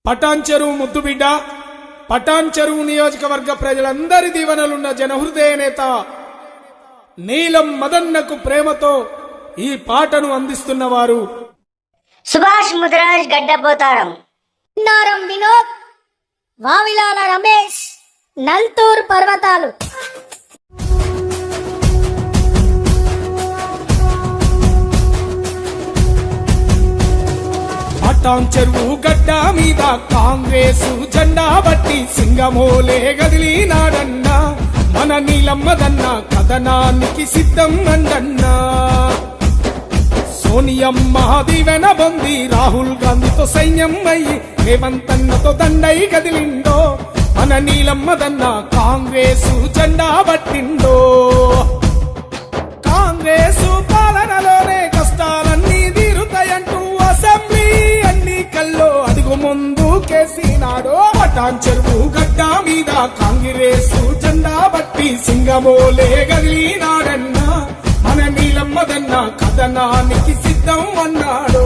పటాన్ చెరువు ముద్దుబిడ్డ, పటాన్ చెరువు నియోజకవర్గ ప్రజలందరి దీవెనలున్న జనహృదయ నేత నీలం మదన్నకు ప్రేమతో ఈ పాటను అందిస్తున్నవారు సుభాష్ ముదిరాజ్ గడ్డపోతారం, నారం వినోద్, వావిలాల రమేష్, నల్తూర్ పర్వతాలు. పటాన్ చెరువు గడ్డ మీద కాంగ్రెస్ జెండా బట్టి సింగమోలే గదిలినాడన్నా మన నీలమ్మదన్న కథనానికి సిద్ధం అండన్నా. సోనియమ్మ దీవెన పొంది రాహుల్ గాంధీతో సైన్యం అయ్యి రేవంతన్నతో దండై కదిలిండో మన నీలమ్మదన్న కాంగ్రెస్ జెండా బట్టిండో. కాంగ్రెస్ పాలనలోనే కష్టాలన్నీ తీరుతాయంటూ అసెంబ్లీ ఎన్నికల్లో అడుగు ముందు కేసినాడో. పటాన్ చెరువు గడ్డ మీద కాంగ్రెస్ జెండా బట్టి సింగమోలే గదిలినాడన్నా మన నీలమ్మదన్న కథనానికి సిద్ధం అన్నాడు.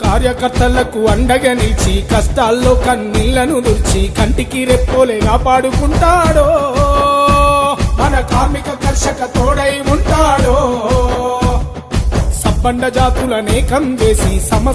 కార్యకర్తలకు అండగా నిలిచి కష్టాల్లో కన్నీళ్లను దుర్చి కంటికి రెప్పోలే కాపాడుకుంటాడో. మన కార్మిక కర్షక తోడై ఉంటాడో. సబ్బండ జాతులనేకం చేసి